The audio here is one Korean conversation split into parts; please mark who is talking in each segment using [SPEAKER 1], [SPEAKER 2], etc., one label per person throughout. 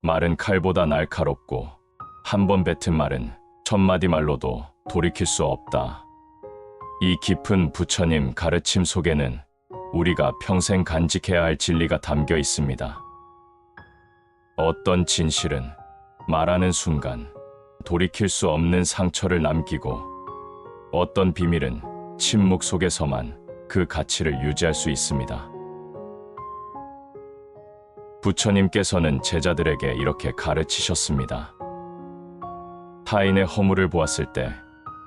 [SPEAKER 1] 말은 칼보다 날카롭고 한 번 뱉은 말은 천마디 말로도 돌이킬 수 없다. 이 깊은 부처님 가르침 속에는 우리가 평생 간직해야 할 진리가 담겨 있습니다. 어떤 진실은 말하는 순간 돌이킬 수 없는 상처를 남기고 어떤 비밀은 침묵 속에서만 그 가치를 유지할 수 있습니다. 부처님께서는 제자들에게 이렇게 가르치셨습니다. 타인의 허물을 보았을 때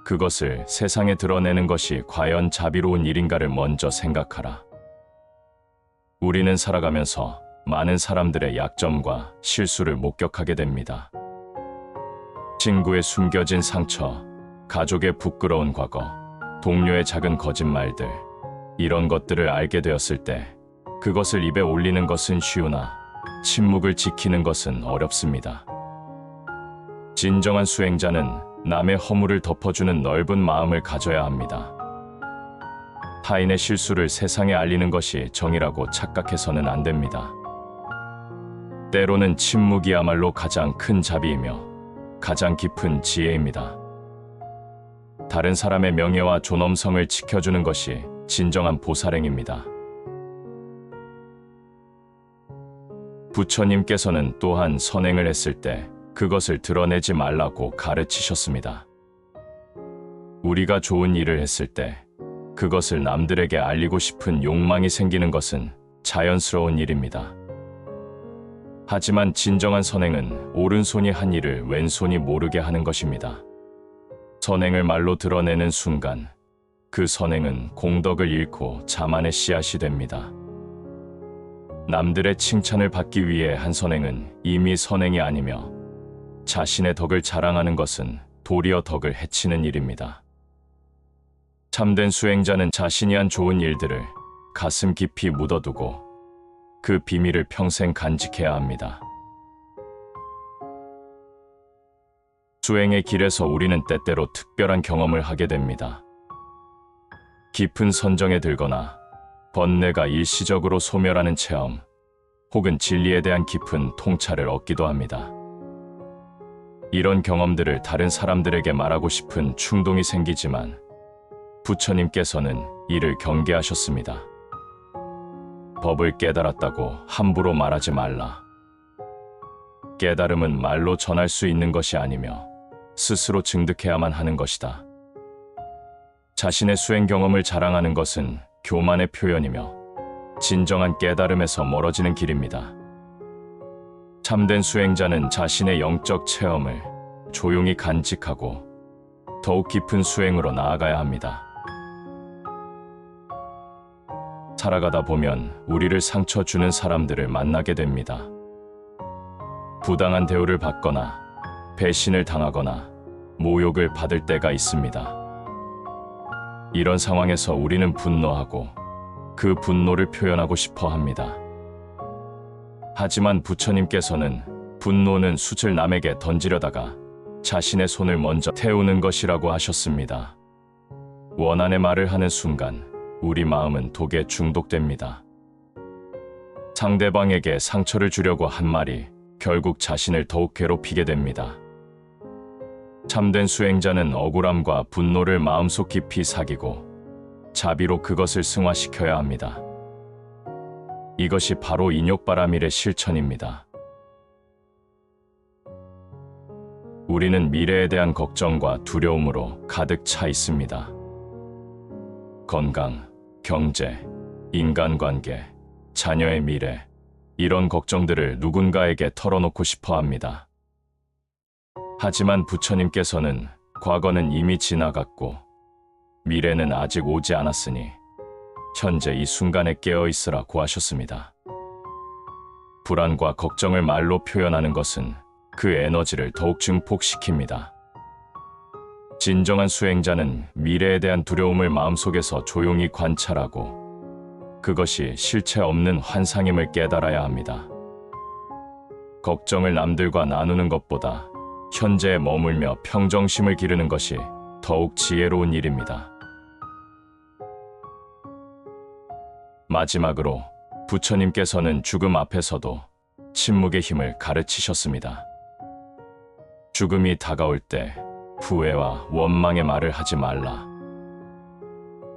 [SPEAKER 1] 그것을 세상에 드러내는 것이 과연 자비로운 일인가를 먼저 생각하라. 우리는 살아가면서 많은 사람들의 약점과 실수를 목격하게 됩니다. 친구의 숨겨진 상처, 가족의 부끄러운 과거, 동료의 작은 거짓말들, 이런 것들을 알게 되었을 때 그것을 입에 올리는 것은 쉬우나 침묵을 지키는 것은 어렵습니다. 진정한 수행자는 남의 허물을 덮어주는 넓은 마음을 가져야 합니다. 타인의 실수를 세상에 알리는 것이 정의라고 착각해서는 안 됩니다. 때로는 침묵이야말로 가장 큰 자비이며 가장 깊은 지혜입니다. 다른 사람의 명예와 존엄성을 지켜주는 것이 진정한 보살행입니다. 부처님께서는 또한 선행을 했을 때 그것을 드러내지 말라고 가르치셨습니다. 우리가 좋은 일을 했을 때 그것을 남들에게 알리고 싶은 욕망이 생기는 것은 자연스러운 일입니다. 하지만 진정한 선행은 오른손이 한 일을 왼손이 모르게 하는 것입니다. 선행을 말로 드러내는 순간 그 선행은 공덕을 잃고 자만의 씨앗이 됩니다. 남들의 칭찬을 받기 위해 한 선행은 이미 선행이 아니며 자신의 덕을 자랑하는 것은 도리어 덕을 해치는 일입니다. 참된 수행자는 자신이 한 좋은 일들을 가슴 깊이 묻어두고 그 비밀을 평생 간직해야 합니다. 수행의 길에서 우리는 때때로 특별한 경험을 하게 됩니다. 깊은 선정에 들거나 번뇌가 일시적으로 소멸하는 체험, 혹은 진리에 대한 깊은 통찰을 얻기도 합니다. 이런 경험들을 다른 사람들에게 말하고 싶은 충동이 생기지만 부처님께서는 이를 경계하셨습니다. 법을 깨달았다고 함부로 말하지 말라. 깨달음은 말로 전할 수 있는 것이 아니며 스스로 증득해야만 하는 것이다. 자신의 수행 경험을 자랑하는 것은 교만의 표현이며 진정한 깨달음에서 멀어지는 길입니다. 참된 수행자는 자신의 영적 체험을 조용히 간직하고 더욱 깊은 수행으로 나아가야 합니다. 살아가다 보면 우리를 상처 주는 사람들을 만나게 됩니다. 부당한 대우를 받거나 배신을 당하거나 모욕을 받을 때가 있습니다. 이런 상황에서 우리는 분노하고 그 분노를 표현하고 싶어 합니다. 하지만 부처님께서는 분노는 숯을 남에게 던지려다가 자신의 손을 먼저 태우는 것이라고 하셨습니다. 원한의 말을 하는 순간 우리 마음은 독에 중독됩니다. 상대방에게 상처를 주려고 한 말이 결국 자신을 더욱 괴롭히게 됩니다. 참된 수행자는 억울함과 분노를 마음속 깊이 사귀고 자비로 그것을 승화시켜야 합니다. 이것이 바로 인욕바라밀의 실천입니다. 우리는 미래에 대한 걱정과 두려움으로 가득 차 있습니다. 건강, 경제, 인간관계, 자녀의 미래, 이런 걱정들을 누군가에게 털어놓고 싶어 합니다. 하지만 부처님께서는 과거는 이미 지나갔고 미래는 아직 오지 않았으니 현재 이 순간에 깨어 있으라고 하셨습니다. 불안과 걱정을 말로 표현하는 것은 그 에너지를 더욱 증폭시킵니다. 진정한 수행자는 미래에 대한 두려움을 마음속에서 조용히 관찰하고 그것이 실체 없는 환상임을 깨달아야 합니다. 걱정을 남들과 나누는 것보다 현재에 머물며 평정심을 기르는 것이 더욱 지혜로운 일입니다. 마지막으로 부처님께서는 죽음 앞에서도 침묵의 힘을 가르치셨습니다. 죽음이 다가올 때 후회와 원망의 말을 하지 말라.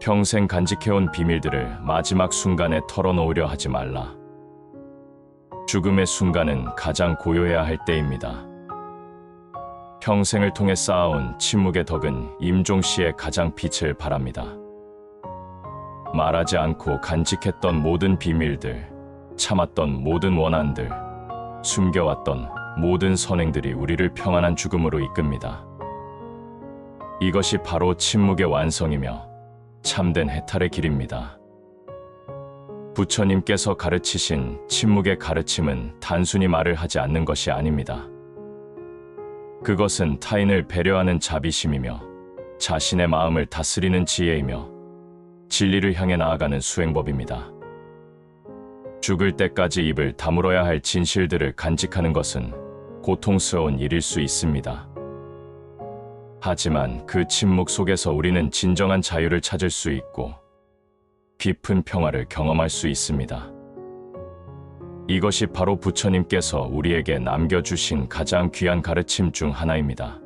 [SPEAKER 1] 평생 간직해온 비밀들을 마지막 순간에 털어놓으려 하지 말라. 죽음의 순간은 가장 고요해야 할 때입니다. 평생을 통해 쌓아온 침묵의 덕은 임종 씨의 가장 빛을 발합니다. 말하지 않고 간직했던 모든 비밀들, 참았던 모든 원한들, 숨겨왔던 모든 선행들이 우리를 평안한 죽음으로 이끕니다. 이것이 바로 침묵의 완성이며 참된 해탈의 길입니다. 부처님께서 가르치신 침묵의 가르침은 단순히 말을 하지 않는 것이 아닙니다. 그것은 타인을 배려하는 자비심이며 자신의 마음을 다스리는 지혜이며 진리를 향해 나아가는 수행법입니다. 죽을 때까지 입을 다물어야 할 진실들을 간직하는 것은 고통스러운 일일 수 있습니다. 하지만 그 침묵 속에서 우리는 진정한 자유를 찾을 수 있고 깊은 평화를 경험할 수 있습니다. 이것이 바로 부처님께서 우리에게 남겨주신 가장 귀한 가르침 중 하나입니다.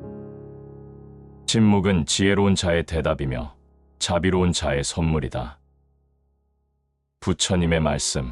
[SPEAKER 1] 침묵은 지혜로운 자의 대답이며 자비로운 자의 선물이다. 부처님의 말씀,